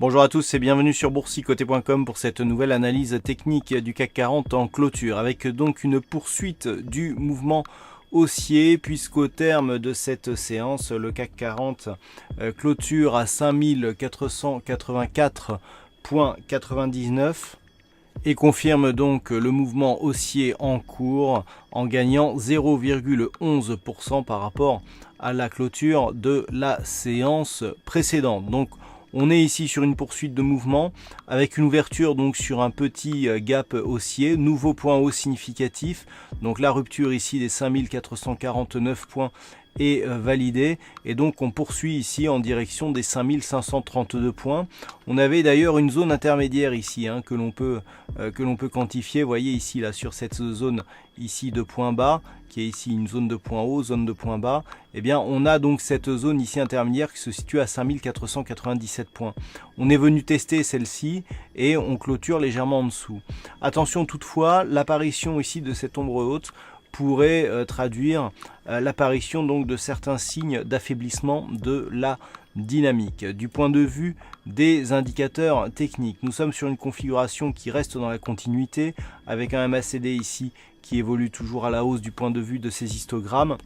Bonjour à tous et bienvenue sur boursicoté.com pour cette nouvelle analyse technique du CAC 40 en clôture, avec donc une poursuite du mouvement haussier, puisqu'au terme de cette séance, le CAC 40 clôture à 5484,99 et confirme donc le mouvement haussier en cours en gagnant 0,11% par rapport à la clôture de la séance précédente. Donc on est ici sur une poursuite de mouvement avec une ouverture donc sur un petit gap haussier, nouveau point haut significatif. Donc la rupture ici des 5449 points est validée et donc on poursuit ici en direction des 5532 points. On avait d'ailleurs une zone intermédiaire ici que l'on peut quantifier. Vous voyez ici là sur cette zone ici de point bas qui est ici une zone de point haut, zone de point bas. Eh bien on a donc cette zone ici intermédiaire qui se situe à 5497 points. On est venu tester celle-ci et on clôture légèrement en dessous. Attention toutefois, l'apparition ici de cette ombre haute pourrait traduire l'apparition donc de certains signes d'affaiblissement de la dynamique. Du point de vue des indicateurs techniques, nous sommes sur une configuration qui reste dans la continuité avec un MACD ici qui évolue toujours à la hausse du point de vue de ces histogrammes,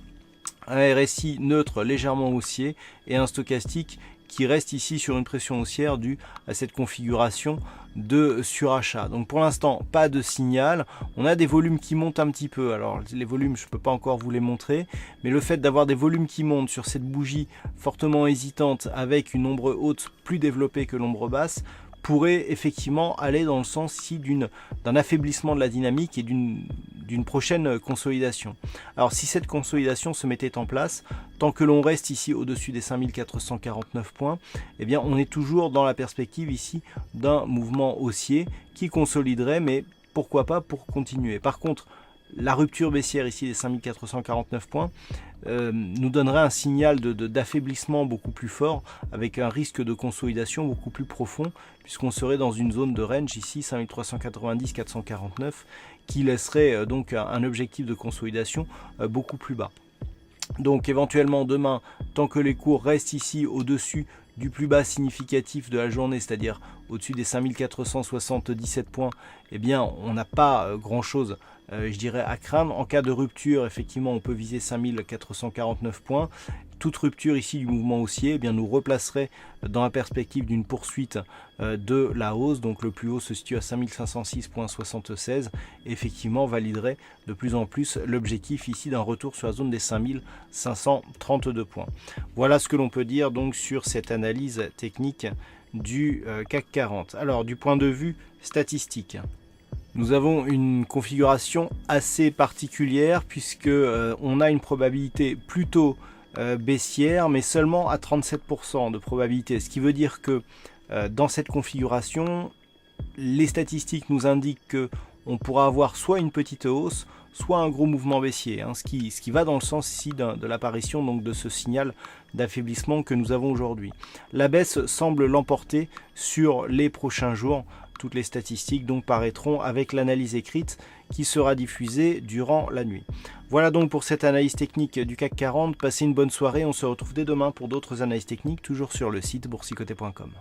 un RSI neutre légèrement haussier et un stochastique qui reste ici sur une pression haussière due à cette configuration de surachat. Donc pour l'instant pas de signal, on a des volumes qui montent un petit peu. Alors les volumes je ne peux pas encore vous les montrer, mais le fait d'avoir des volumes qui montent sur cette bougie fortement hésitante avec une ombre haute plus développée que l'ombre basse pourrait effectivement aller dans le sens ici d'un affaiblissement de la dynamique et d'une prochaine consolidation. Alors si cette consolidation se mettait en place, tant que l'on reste ici au-dessus des 5449 points, eh bien on est toujours dans la perspective ici d'un mouvement haussier qui consoliderait, mais pourquoi pas pour continuer. Par contre, la rupture baissière ici des 5449 points nous donnerait un signal d'affaiblissement beaucoup plus fort avec un risque de consolidation beaucoup plus profond puisqu'on serait dans une zone de range ici 5390-449 qui laisserait donc un objectif de consolidation beaucoup plus bas. Donc éventuellement demain, tant que les cours restent ici au-dessus du plus bas significatif de la journée, c'est-à-dire au-dessus des 5477 points, eh bien on n'a pas grand-chose, je dirais, à craindre. En cas de rupture, effectivement, on peut viser 5449 points. Toute rupture ici du mouvement haussier, eh bien, nous replacerait dans la perspective d'une poursuite de la hausse. Donc le plus haut se situe à 5506,76 et effectivement validerait de plus en plus l'objectif ici d'un retour sur la zone des 5532 points. Voilà ce que l'on peut dire donc sur cette analyse technique du CAC 40. Alors du point de vue statistique, nous avons une configuration assez particulière puisque on a une probabilité plutôt baissière, mais seulement à 37% de probabilité. Ce qui veut dire que dans cette configuration, les statistiques nous indiquent que on pourra avoir soit une petite hausse, soit un gros mouvement baissier, ce qui va dans le sens ici de l'apparition donc de ce signal d'affaiblissement que nous avons aujourd'hui. La baisse semble l'emporter sur les prochains jours. Toutes les statistiques donc paraîtront avec l'analyse écrite qui sera diffusée durant la nuit. Voilà donc pour cette analyse technique du CAC 40. Passez une bonne soirée. On se retrouve dès demain pour d'autres analyses techniques, toujours sur le site boursicoté.com.